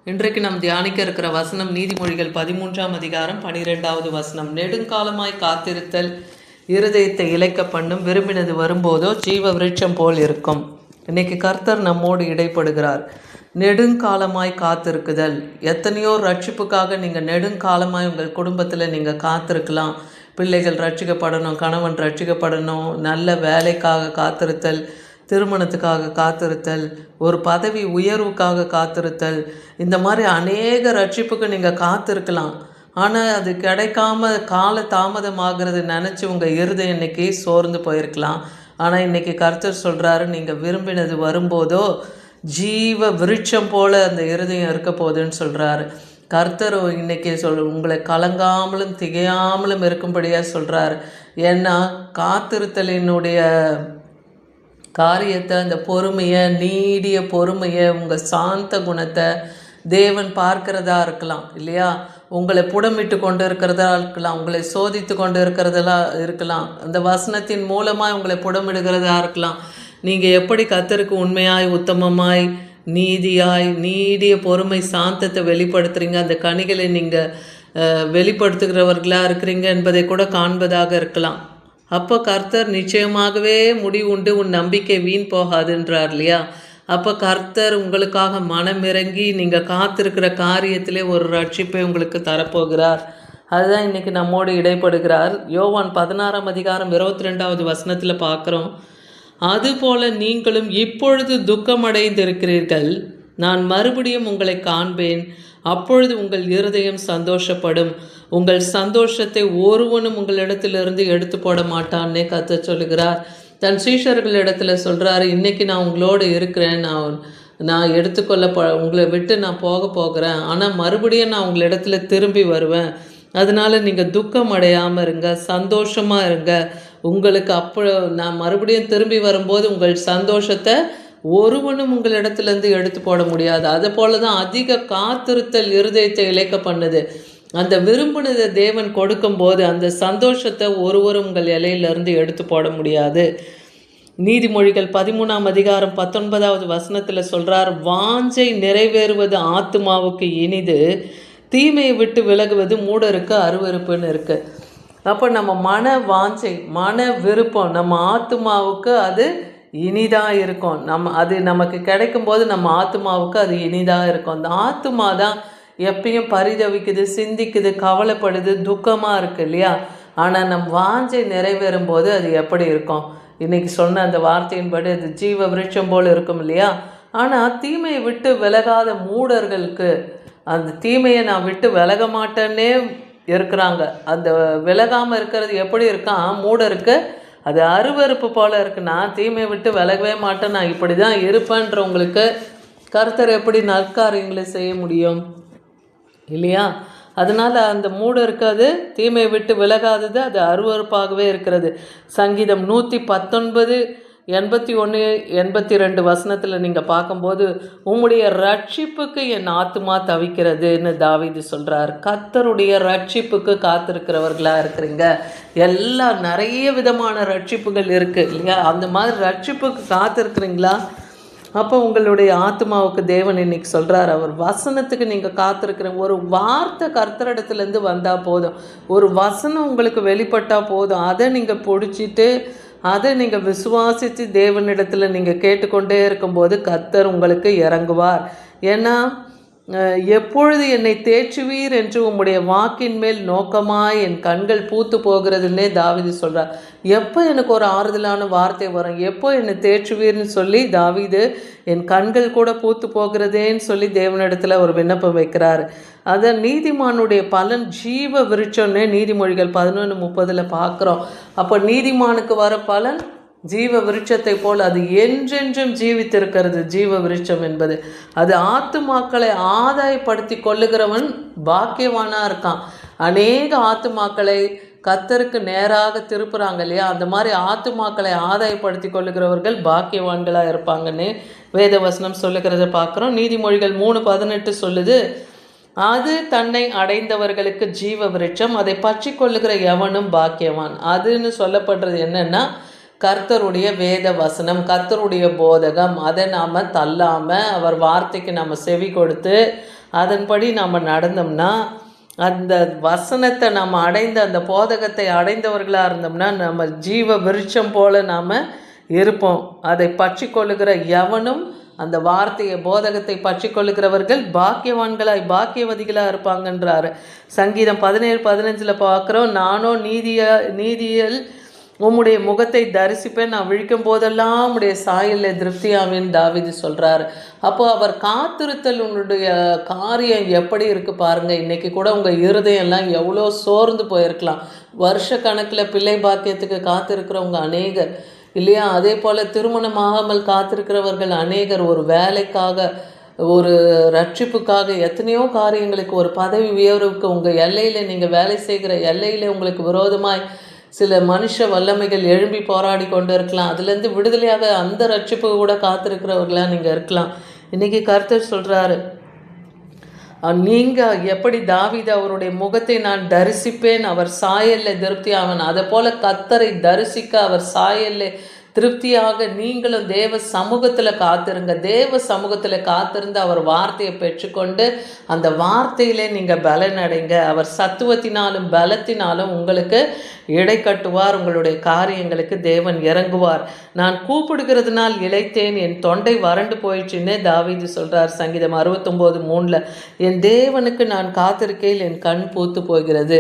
இன்றைக்கு நாம் தியானிக்க இருக்கிற வசனம் நீதிமொழிகள் 13ஆம் அதிகாரம் 12வது வசனம். நெடுங்காலமாய் காத்திருத்தல் இருதயத்தை இளைக்க பண்ணும், விரும்பினது வரும்போதோ ஜீவ விருட்சம் போல் இருக்கும். இன்னைக்கு கர்த்தர் நம்மோடு இடைப்படுகிறார். நெடுங்காலமாய் காத்திருக்குதல். எத்தனையோ ரட்சிப்புக்காக நீங்கள் நெடுங்காலமாய் உங்கள் குடும்பத்தில் நீங்கள் காத்திருக்கலாம். பிள்ளைகள் ரட்சிக்கப்படணும், கணவன் ரட்சிக்கப்படணும், நல்ல வேலைக்காக காத்திருத்தல், திருமணத்துக்காக காத்திருத்தல், ஒரு பதவி உயர்வுக்காக காத்திருத்தல், இந்த மாதிரி அநேக ரட்சிப்புக்கு நீங்கள் காத்திருக்கலாம். ஆனால் அது கிடைக்காம கால தாமதமாகிறது நினச்சி உங்கள் இருதயம் இன்னைக்கு சோர்ந்து போயிருக்கலாம். ஆனால் இன்றைக்கி கர்த்தர் சொல்கிறாரு, நீங்கள் விரும்பினது வரும்போதோ ஜீவ விருட்சம் போல் அந்த இருதயம் இருக்க போகுதுன்னு சொல்கிறாரு. கர்த்தர் இன்றைக்கி உங்களை கலங்காமலும் திகையாமலும் இருக்கும்படியாக சொல்கிறார். ஏன்னா காத்திருத்தலினுடைய காரியத்தை, அந்த பொறுமையை, நீடிய பொறுமையை, உங்கள் சாந்த குணத்தை தேவன் பார்க்கிறதா இருக்கலாம் இல்லையா? உங்களை புடமிட்டு கொண்டு இருக்கிறதா இருக்கலாம், உங்களை சோதித்து கொண்டு இருக்கிறதெல்லாம் இருக்கலாம், அந்த வசனத்தின் மூலமாக உங்களை புடமிடுகிறதா இருக்கலாம். நீங்கள் எப்படி கர்த்தருக்கு உண்மையாய், உத்தமமாய், நீதியாய், நீடிய பொறுமை, சாந்தத்தை வெளிப்படுத்துகிறீங்க, அந்த கனிகளை நீங்கள் வெளிப்படுத்துகிறவர்களாக இருக்கிறீங்க என்பதை கூட காண்பதாக இருக்கலாம். அப்போ கர்த்தர் நிச்சயமாகவே முடிவு உண்டு, உன் நம்பிக்கை வீண் போகாதுன்றார் இல்லையா? அப்போ கர்த்தர் உங்களுக்காக மனமிறங்கி நீங்கள் காத்திருக்கிற காரியத்திலே ஒரு ரட்சிப்பை உங்களுக்கு தரப்போகிறார். அதுதான் இன்றைக்கி நம்மோடு இடைப்படுகிறார். யோவான் 16ஆம் அதிகாரம் 22வது வசனத்தில் பார்க்குறோம். அதுபோல நீங்களும் இப்பொழுது துக்கமடைந்திருக்கிறீர்கள், நான் மறுபடியும் உங்களை காண்பேன், அப்பொழுது உங்கள் இருதயம் சந்தோஷப்படும், உங்கள் சந்தோஷத்தை ஒருவனும் உங்களிடத்திலிருந்து எடுத்து போட மாட்டான்னே கர்த்தர் சொல்லுகிறார். தன் சீஷர்களிடத்தில் சொல்கிறாரு, இன்றைக்கி நான் உங்களோடு இருக்கிறேன், நான் உங்களை விட்டு நான் போகிறேன், ஆனால் மறுபடியும் நான் உங்களிடத்துல திரும்பி வருவேன். அதனால் நீங்கள் துக்கம் அடையாமல் இருங்க, சந்தோஷமாக இருங்க. உங்களுக்கு நான் மறுபடியும் திரும்பி வரும்போது உங்கள் சந்தோஷத்தை ஒருவனும் உங்களிடத்துலேருந்து எடுத்து போட முடியாது. அது போல தான் அதிக காத்திருத்தல் இருதயத்தை இழைக்க பண்ணுது. அந்த விரும்பினதை தேவன் கொடுக்கும்போது அந்த சந்தோஷத்தை ஒருவரும் உங்கள் இலையிலிருந்து எடுத்து போட முடியாது. நீதிமொழிகள் 13ஆம் அதிகாரம் 19வது வசனத்தில் சொல்கிறார், வாஞ்சை நிறைவேறுவது ஆத்துமாவுக்கு இனிது, தீமையை விட்டு விலகுவது மூடருக்கு அருவருப்புன்னு இருக்குது. அப்போ நம்ம மன வாஞ்சை, மன விருப்பம், நம்ம ஆத்துமாவுக்கு அது இனிதாக இருக்கும். அது நமக்கு கிடைக்கும்போது நம்ம ஆத்துமாவுக்கு அது இனிதாக இருக்கும். அந்த ஆத்துமா தான் எப்பயும் பரிதவிக்குது, சிந்திக்குது, கவலைப்படுது, துக்கமாக இருக்குது இல்லையா? ஆனால் நம் வாஞ்சை நிறைவேறும் போது அது எப்படி இருக்கும்? இன்றைக்கி சொன்ன அந்த வார்த்தையின்படி அது ஜீவ விருட்சம் போல் இருக்கும் இல்லையா? ஆனால் தீமையை விட்டு விலகாத மூடர்களுக்கு, அந்த தீமையை நான் விட்டு விலக மாட்டேன்னே இருக்கிறாங்க. அந்த விலகாமல் இருக்கிறது எப்படி இருக்கான்? மூடருக்கு அது அருவருப்பு போல் இருக்குன்னா, தீமையை விட்டு விலகவே மாட்டேன், நான் இப்படி தான் இருப்பேன்றவங்களுக்கு கர்த்தர் எப்படி நற்காரியங்களை செய்ய முடியும் இல்லையா? அதனால் அந்த மூடருக்கு அது தீமையை விட்டு விலகாதது, அது அருவருப்பாகவே இருக்கிறது. சங்கீதம் 119 81 82 வசனத்தில் நீங்கள் பார்க்கும்போது, உம்முடைய ரட்சிப்புக்கு என் ஆத்துமா தவிக்கிறதுன்னு தாவீது சொல்கிறார். கர்த்தருடைய ரட்சிப்புக்கு காத்திருக்கிறவர்களாக இருக்கிறீங்க. எல்லாம் நிறைய விதமான ரட்சிப்புகள் இருக்குது இல்லையா? அந்த மாதிரி ரட்சிப்புக்கு காத்திருக்கிறீங்களா? அப்போ உங்களுடைய ஆத்மாவுக்கு தேவன் இன்னைக்கு சொல்கிறார், அவர் வசனத்துக்கு நீங்கள் காத்திருக்கிற ஒரு வார்த்தை கர்த்தரிடத்துலேருந்து வந்தால் போதும், ஒரு வசனம் உங்களுக்கு வெளிப்பட்டால் போதும், அதை நீங்கள் பிடிச்சிட்டு அதை நீங்கள் விசுவாசித்து தேவனிடத்தில் நீங்கள் கேட்டுக்கொண்டே இருக்கும்போது கர்த்தர் உங்களுக்கு இறங்குவார். ஏன்னா எப்பொழுது என்னை தேற்றுவீர் என்று உம்முடைய வாக்கின் மேல் நோக்கமாய் என் கண்கள் பூத்து போகிறதுன்னே தாவீது சொல்கிறார். எப்போ எனக்கு ஒரு ஆறுதலான வார்த்தை வரும், எப்போ என்னை தேற்றுவீர்னு சொல்லி தாவீது என் கண்கள் கூட பூத்து போகிறதேன்னு சொல்லி தேவனிடத்தில் ஒரு விண்ணப்பம் வைக்கிறார். அதை நீதிமானுடைய பலன் ஜீவ விருட்சம்னே நீதிமொழிகள் 11:30 பார்க்குறோம். அப்போ நீதிமானுக்கு வர பலன் ஜீவ விருட்சத்தை போல் அது என்றென்றும் ஜீவித்திருக்கிறது. ஜீவ விருட்சம் என்பது அது ஆத்துமாக்களை ஆதாயப்படுத்தி கொள்ளுகிறவன் பாக்கியவானாக இருக்கான். அநேக ஆத்துமாக்களை கர்த்தருக்கு நேராக திருப்புறாங்க இல்லையா? அந்த மாதிரி ஆத்துமாக்களை ஆதாயப்படுத்தி கொள்ளுகிறவர்கள் பாக்கியவான்களாக இருப்பாங்கன்னு வேதவசனம் சொல்லுகிறத பார்க்குறோம். நீதிமொழிகள் 3:18 சொல்லுது, அது தன்னை அடைந்தவர்களுக்கு ஜீவ விருட்சம், அதை பற்றி கொள்ளுகிற எவனும் பாக்கியவான். அதுன்னு சொல்லப்படுறது என்னன்னா, கர்த்தருடைய வேத வசனம், கர்த்தருடைய போதகம், அதை நாம் தள்ளாமல் அவர் வார்த்தைக்கு நம்ம செவி கொடுத்து அதன்படி நாம் நடந்தோம்னா, அந்த வசனத்தை நம்ம அடைந்த அந்த போதகத்தை அடைந்தவர்களாக இருந்தோம்னா நம்ம ஜீவ விருட்சம் போல நாம் இருப்போம். அதை பற்றி கொள்ளுகிற எவனும் அந்த வார்த்தையை போதகத்தை பற்றி கொள்ளுகிறவர்கள் பாக்கியவான்களாய் பாக்கியவதிகளாக இருப்பாங்கன்றாரு. சங்கீதம் 17:15 பார்க்குறோம், நானோ நீதியில் உம்முடைய முகத்தை தரிசிப்பேன், நான் விழிக்கும் போதெல்லாம் உம்முடைய சாயலில் திருப்தியாவேன்னு தாவீது சொல்கிறாரு. அப்போ அவர் காத்திருத்தல் உன்னுடைய காரியம் எப்படி இருக்குது பாருங்கள். இன்றைக்கி கூட உங்கள் இருதயம்லாம் எவ்வளோ சோர்ந்து போயிருக்கலாம். வருஷ கணக்கில் பிள்ளை பாக்கியத்துக்கு காத்திருக்கிறவங்க அநேகர் இல்லையா? அதே போல் திருமணமாகாமல் காத்திருக்கிறவர்கள் அநேகர். ஒரு வேலைக்காக, ஒரு ரட்சிப்புக்காக, எத்தனையோ காரியங்களுக்கு, ஒரு பதவி உயர்வுக்கு, உங்கள் எல்லையில் நீங்கள் வேலை செய்கிற எல்லையில் உங்களுக்கு விரோதமாய் சில மனுஷ வல்லமைகள் எழும்பி போராடி கொண்டு இருக்கலாம். அதுலேருந்து விடுதலையாக அந்த ரட்சிப்பு கூட காத்திருக்கிறவர்களாக நீங்கள் இருக்கலாம். இன்றைக்கி கர்த்தர் சொல்கிறாரு, நீங்கள் எப்படி தாவீது அவருடைய முகத்தை நான் தரிசிப்பேன், அவர் சாயலில் திருப்தி ஆவன், அதை போல் கர்த்தரை தரிசிக்க அவர் சாயலில் திருப்தியாக நீங்களும் தேவ சமூகத்தில் காத்திருங்க. தேவ சமூகத்தில் காத்திருந்து அவர் வார்த்தையை பெற்றுக்கொண்டு அந்த வார்த்தையிலே நீங்கள் பலனடைங்க. அவர் சத்துவத்தினாலும் பலத்தினாலும் உங்களுக்கு இடை கட்டுவார். உங்களுடைய காரியங்களுக்கு தேவன் இறங்குவார். நான் கூப்பிடுகிறதுனால் இளைத்தேன், என் தொண்டை வறண்டு போயிடுச்சுன்னே தாவீது சொல்கிறார். சங்கீதம் 69:3 என் தேவனுக்கு நான் காத்திருக்கையில் என் கண் பூத்து போகிறது.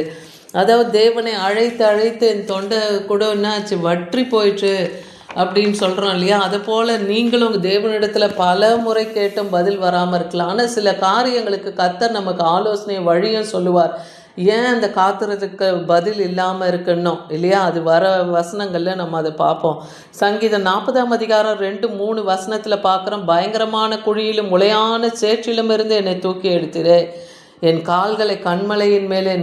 அதாவது தேவனை அழைத்து அழைத்து என் தொண்டை கூட என்னாச்சு, வற்றி போயிடுச்சு அப்படின்னு சொல்கிறோம் இல்லையா? அதை போல் நீங்களும் தேவனிடத்தில் பல முறை கேட்டும் பதில் வராமல் இருக்கலாம். ஆனால் சில காரியங்களுக்கு கர்த்தர் நமக்கு ஆலோசனை வழியும் சொல்லுவார். ஏன் அந்த காத்துறதுக்கு பதில் இல்லாமல் இருக்கணும் இல்லையா? அது வர வசனங்களில் நம்ம அதை பார்ப்போம். சங்கீதம் 40:2-3 வசனத்தில் பார்க்குறோம், பயங்கரமான குழியிலும் உளையான சேற்றிலும் இருந்து என்னை தூக்கி எடுத்திரு, என் கால்களை கண்மலையின் மேலே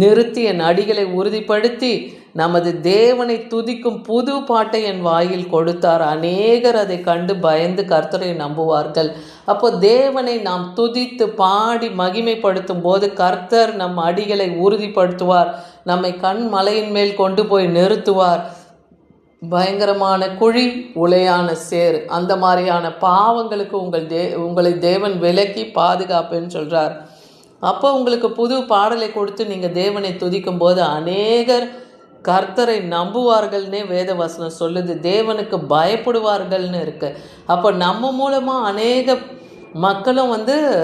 நிறுத்தி என் அடிகளை உறுதிப்படுத்தி நமது தேவனை துதிக்கும் புது பாட்டை என் வாயில் கொடுத்தார். அநேகர் அதை கண்டு பயந்து கர்த்தரை நம்புவார்கள். அப்போ தேவனை நாம் துதித்து பாடி மகிமைப்படுத்தும் போது கர்த்தர் நம் அடிகளை உறுதிப்படுத்துவார், நம்மை கண்மலையின் மேல் கொண்டு போய் நிறுத்துவார். பயங்கரமான குழி, உளையான சேர், அந்த மாதிரியான பாவங்களுக்கு உங்களை தேவன் விலக்கி பாதுகாப்புன்னு சொல்கிறார். அப்போ உங்களுக்கு புது பாடலை கொடுத்து நீங்கள் தேவனை துதிக்கும் போது அநேகர் கர்த்தரை நம்புவார்கள்னே வேத வசனம் சொல்லுது. தேவனுக்கு பயப்படுவார்கள்னு இருக்கு. அப்போ நம்ம மூலமாக அநேக மக்களும்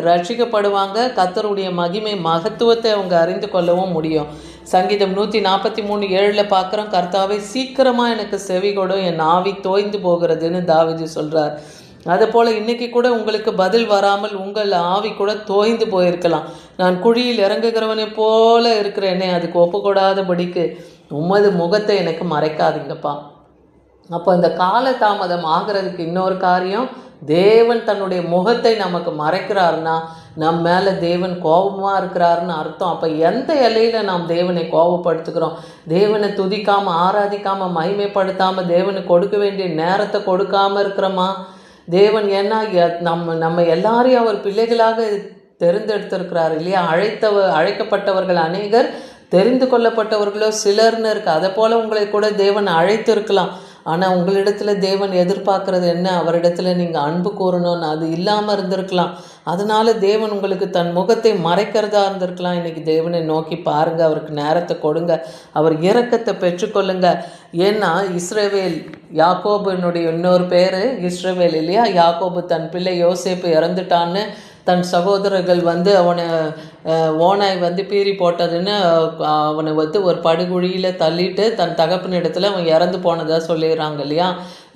ரட்சிக்கப்படுவாங்க. கர்த்தருடைய மகிமை மகத்துவத்தை அவங்க அறிந்து கொள்ளவும் முடியும். சங்கீதம் 143:7 பார்க்குறோம், கர்த்தாவை சீக்கிரமாக எனக்கு செவி கொடும், என் ஆவி தோய்ந்து போகிறதுன்னு தாவீது சொல்கிறார். அதுபோல் இன்றைக்கி கூட உங்களுக்கு பதில் வராமல் உங்கள் ஆவி கூட தோய்ந்து போயிருக்கலாம். நான் குழியில் இறங்குகிறவனை போல இருக்கிறேனே, அதுக்கு ஒப்புக்கூடாதபடிக்கு உமது முகத்தை எனக்கு மறைக்காதீங்கப்பா. அப்போ இந்த காலதாமதம் ஆகிறதுக்கு இன்னொரு காரியம், தேவன் தன்னுடைய முகத்தை நமக்கு மறைக்கிறாருன்னா நம்ம மேலே தேவன் கோபமாக இருக்கிறாருன்னு அர்த்தம். அப்போ எந்த எல்லையில் நாம் தேவனை கோபப்படுத்துகிறோம்? தேவனை துதிக்காமல், ஆராதிக்காமல், மகிமைப்படுத்தாமல், தேவனுக்கு கொடுக்க வேண்டிய நேரத்தை கொடுக்காமல் இருக்கிறோமா? தேவன் ஏன்னா நம்ம எல்லாரையும் அவர் பிள்ளைகளாக தெரிந்தெடுத்திருக்கிறார் இல்லையா? அழைக்கப்பட்டவர்கள் அநேகர், தெரிந்து கொள்ளப்பட்டவர்களோ சிலர்னு இருக்கு. அதை போல் உங்களை கூட தேவன் அழைத்து இருக்கலாம். ஆனால் உங்களிடத்தில் தேவன் எதிர்பார்க்குறது என்ன? அவரிடத்தில் நீங்கள் அன்பு கூறணும்னு அது இல்லாமல் இருந்திருக்கலாம். அதனால தேவன் உங்களுக்கு தன் முகத்தை மறைக்கிறதா இருந்திருக்கலாம். இன்றைக்கி தேவனை நோக்கி பாருங்கள், அவருக்கு நேரத்தை கொடுங்க, அவர் இரக்கத்தை பெற்றுக்கொள்ளுங்க. ஏன்னா இஸ்ரவேல், யாக்கோபுனுடைய இன்னொரு பேர் இஸ்ரவேல் இல்லையா? யாக்கோபு தன் பிள்ளை யோசேப்பு இறந்துட்டான்னு தன் சகோதரர்கள் அவனை ஓனாய் பீறி போட்டதுன்னு அவனை ஒரு படுகுழியில் தள்ளிட்டு தன் தகப்பனிடத்தில் அவன் இறந்து போனதாக சொல்லிடுறாங்க இல்லையா?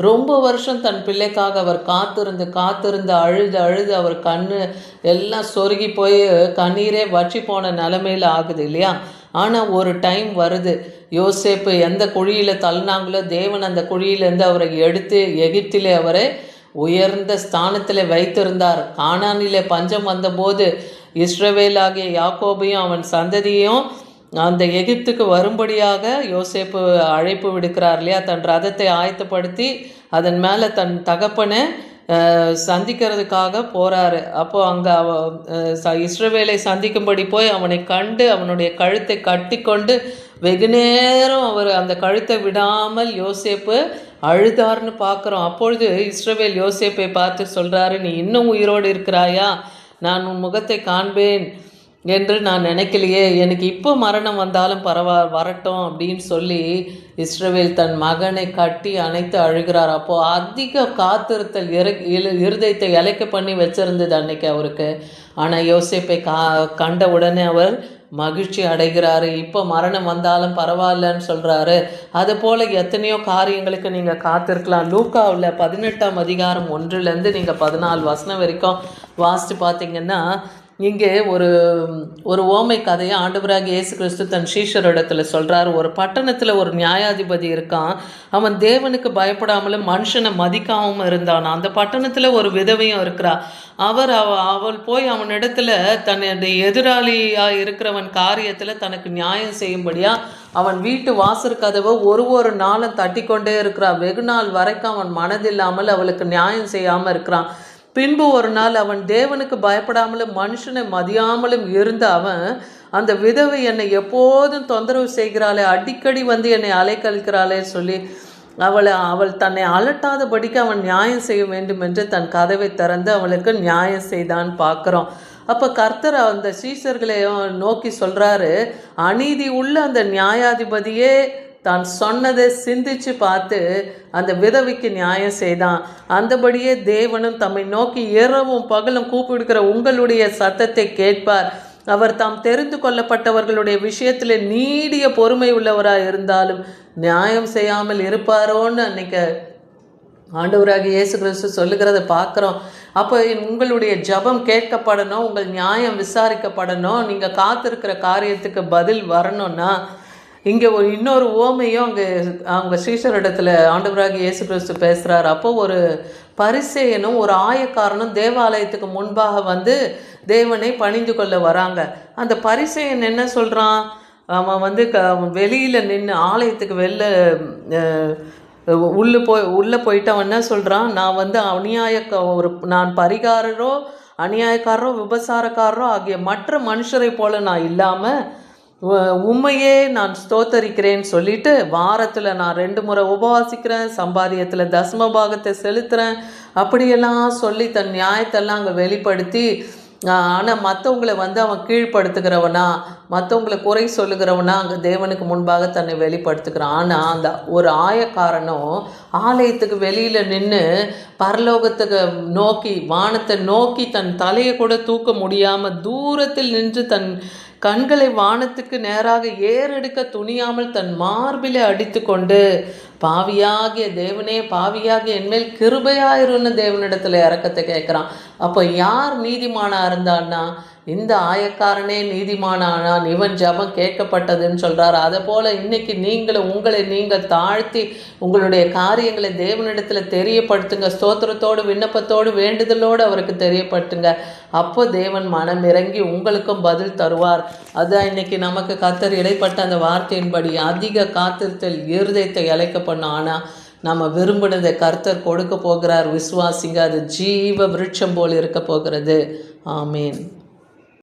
ரொம்ப வருஷம் தன் பிள்ளைக்காக அவர் காத்திருந்து அழுது அவர் கண்ணு எல்லாம் சொருகி போய் கண்ணீரே வற்றி போன நிலைமையில் ஆகுது இல்லையா? ஆனால் ஒரு டைம் வருது, யோசேப்பு எந்த குழியில் தள்ளினாங்களோ தேவன் அந்த குழியிலேருந்து அவரை எடுத்து எகிப்திலே அவரை உயர்ந்த ஸ்தானத்தில் வைத்திருந்தார். கானானிலே பஞ்சம் வந்தபோது இஸ்ரவேலாகிய யாக்கோபையும் அவன் சந்ததியையும் அந்த எகிப்துக்கு வரும்படியாக யோசேப்பு அழைப்பு விடுக்கிறார் இல்லையா? தன் ரதத்தை ஆயத்தப்படுத்தி அதன் மேலே தன் தகப்பனை சந்திக்கிறதுக்காக போகிறாரு. அப்போது அங்கே இஸ்ரவேலை சந்திக்கும்படி போய் அவனை கண்டு அவனுடைய கழுத்தை கட்டி கொண்டு வெகு நேரம் அவர் அந்த கழுத்தை விடாமல் யோசேப்பு அழுதார்னு பார்க்குறோம். அப்பொழுது இஸ்ரவேல் யோசேப்பை பார்த்து சொல்கிறாரு, நீ இன்னும் உயிரோடு இருக்கிறாயா? நான் உன் முகத்தை காண்பேன் என்று நான் நினைக்கலையே, எனக்கு இப்போ மரணம் வந்தாலும் வரட்டும் அப்படின்னு சொல்லி இஸ்ரவேல் தன் மகனை கட்டி அணைத்து அழுகிறார். அப்போது அதிக காத்திருத்தல் இருதயத்தை இலைக்க பண்ணி வச்சிருந்தது அன்னைக்கு அவருக்கு. ஆனால் யோசேப்பை கண்ட உடனே அவர் மகிழ்ச்சி அடைகிறாரு. இப்போ மரணம் வந்தாலும் பரவாயில்லன்னு சொல்கிறாரு. அதுபோல் எத்தனையோ காரியங்களுக்கு நீங்கள் காத்திருக்கலாம். லூக்காவில் 18ஆம் அதிகாரம் 1லேருந்து நீங்கள் 14 வசனம் வரைக்கும் வாசித்து பார்த்தீங்கன்னா, இங்கே ஒரு ஓமை கதையை ஆண்டவராக இயேசு கிறிஸ்து தன் சீஷரிடத்தில் சொல்கிறார். ஒரு பட்டணத்தில் ஒரு நியாயாதிபதி இருக்கான். அவன் தேவனுக்கு பயப்படாமலும் மனுஷனை மதிக்காமல் இருந்தான். அந்த பட்டணத்தில் ஒரு விதவையும் இருக்கிறா. அவள் போய் அவனிடத்தில் தன்னுடைய எதிராளியாக இருக்கிறவன் காரியத்தில் தனக்கு நியாயம் செய்யும்படியா அவன் வீட்டு வாசற் கதவை ஒரு நாளும் தட்டி கொண்டே இருக்கிறான். வெகு நாள் வரைக்கும் அவன் மனதில்லாமல் அவளுக்கு நியாயம் செய்யாமல் இருக்கிறான். பின்பு ஒரு நாள் அவன் தேவனுக்கு பயப்படாமலும் மனுஷனை மதியாமலும் இருந்த அவன், அந்த விதவை என்னை எப்போதும் தொந்தரவு செய்கிறாளே, அடிக்கடி வந்து என்னை அலைக்கழிக்கிறாளே சொல்லி அவள் தன்னை அலட்டாதபடிக்கு அவன் நியாயம் செய்ய வேண்டும் என்று தன் கதவை திறந்து அவளுக்கு நியாயம் செய்தான் பார்க்குறோம். அப்போ கர்த்தர் அந்த சீஷர்களையும் நோக்கி சொல்கிறாரு, அநீதி உள்ள அந்த நியாயாதிபதியே தான் சொன்னதை சிந்திச்சு பார்த்து அந்த விதவைக்கு நியாயம் செய்தான். அந்தபடியே தேவனும் தம்மை நோக்கி இரவும் பகலும் கூப்பிடுகிற உங்களுடைய சத்தத்தை கேட்பார். அவர் தாம் தெரிந்து கொள்ளப்பட்டவர்களுடைய விஷயத்தில் நீடிய பொறுமை உள்ளவராக இருந்தாலும் நியாயம் செய்யாமல் இருப்பாரோன்னு அன்னைக்கு ஆண்டவராக இயேசு கிறிஸ்து சொல்லுகிறத பார்க்குறோம். அப்போ உங்களுடைய ஜபம் கேட்கப்படணும், உங்கள் நியாயம் விசாரிக்கப்படணும், நீங்கள் காத்திருக்கிற காரியத்துக்கு பதில் வரணும்னா இங்கே இன்னொரு ஓமையும் அவங்க சீஷரிடத்தில் ஆண்டவராக இயேசு கிறிஸ்து பேசுகிறார். அப்போது ஒரு பரிசேயனும் ஒரு ஆயக்காரனும் தேவாலயத்துக்கு முன்பாக வந்து தேவனை பணிந்து கொள்ள வராங்க. அந்த பரிசேயன் என்ன சொல்கிறான், அவன் வெளியில் நின்று ஆலயத்துக்கு உள்ளே போயிட்டு அவன் என்ன சொல்கிறான், நான் நான் பரிகாரரோ அநியாயக்காரரோ விபசாரக்காரரோ ஆகிய மற்ற மனுஷரை போல நான் இல்லாமல் உண்மையே நான் ஸ்தோத்தரிக்கிறேன்னு சொல்லிட்டு வாரத்தில் நான் 2 முறை உபவாசிக்கிறேன், சம்பாதியத்தில் தசம பாகத்தை செலுத்துகிறேன் அப்படியெல்லாம் சொல்லி தன் நியாயத்தெல்லாம் அங்கே வெளிப்படுத்தி, ஆனால் மற்றவங்களை அவன் கீழ்ப்படுத்துகிறவனா, மற்றவங்களை குறை சொல்லுகிறவனா அங்கே தேவனுக்கு முன்பாக தன்னை வெளிப்படுத்துகிறான். ஆனால் அந்த ஒரு ஆயக்காரனும் ஆலயத்துக்கு வெளியில் நின்று பரலோகத்துக்கு நோக்கி வானத்தை நோக்கி தன் தலையை கூட தூக்க முடியாமல் தூரத்தில் நின்று தன் கண்களை வானத்துக்கு நேராக ஏறெடுக்க துணியாமல் தன் மார்பிலே அடித்து கொண்டு, பாவியாகிய தேவனே, பாவியாகிய என்மேல் கிருபையாயிருன்னு தேவனிடத்தில் இறக்கத்தை கேட்குறான். அப்போ யார் நீதிமானா இருந்தான்னா, இந்த ஆயக்காரனே நீதிமானானான், இவன் ஜபம் கேட்கப்பட்டதுன்னு சொல்கிறார். அதை போல் இன்றைக்கி உங்களை நீங்கள் தாழ்த்தி உங்களுடைய காரியங்களை தேவனிடத்தில் தெரியப்படுத்துங்க. ஸ்தோத்திரத்தோடு விண்ணப்பத்தோடு வேண்டுதலோடு அவருக்கு தெரியப்படுத்துங்க. அப்போ தேவன் மனம் இறங்கி உங்களுக்கும் பதில் தருவார். அதுதான் இன்றைக்கி நமக்கு கர்த்தர் இடைப்பட்ட அந்த வார்த்தையின்படி அதிக காத்திருத்தல் இருதயத்தை இழைக்க பண்ணோம். ஆனால் நம்ம விரும்பினதை கர்த்தர் கொடுக்க போகிறார். விசுவாசிங்க, அது ஜீவ விருட்சம் போல் இருக்க போகிறது. ஆமீன்.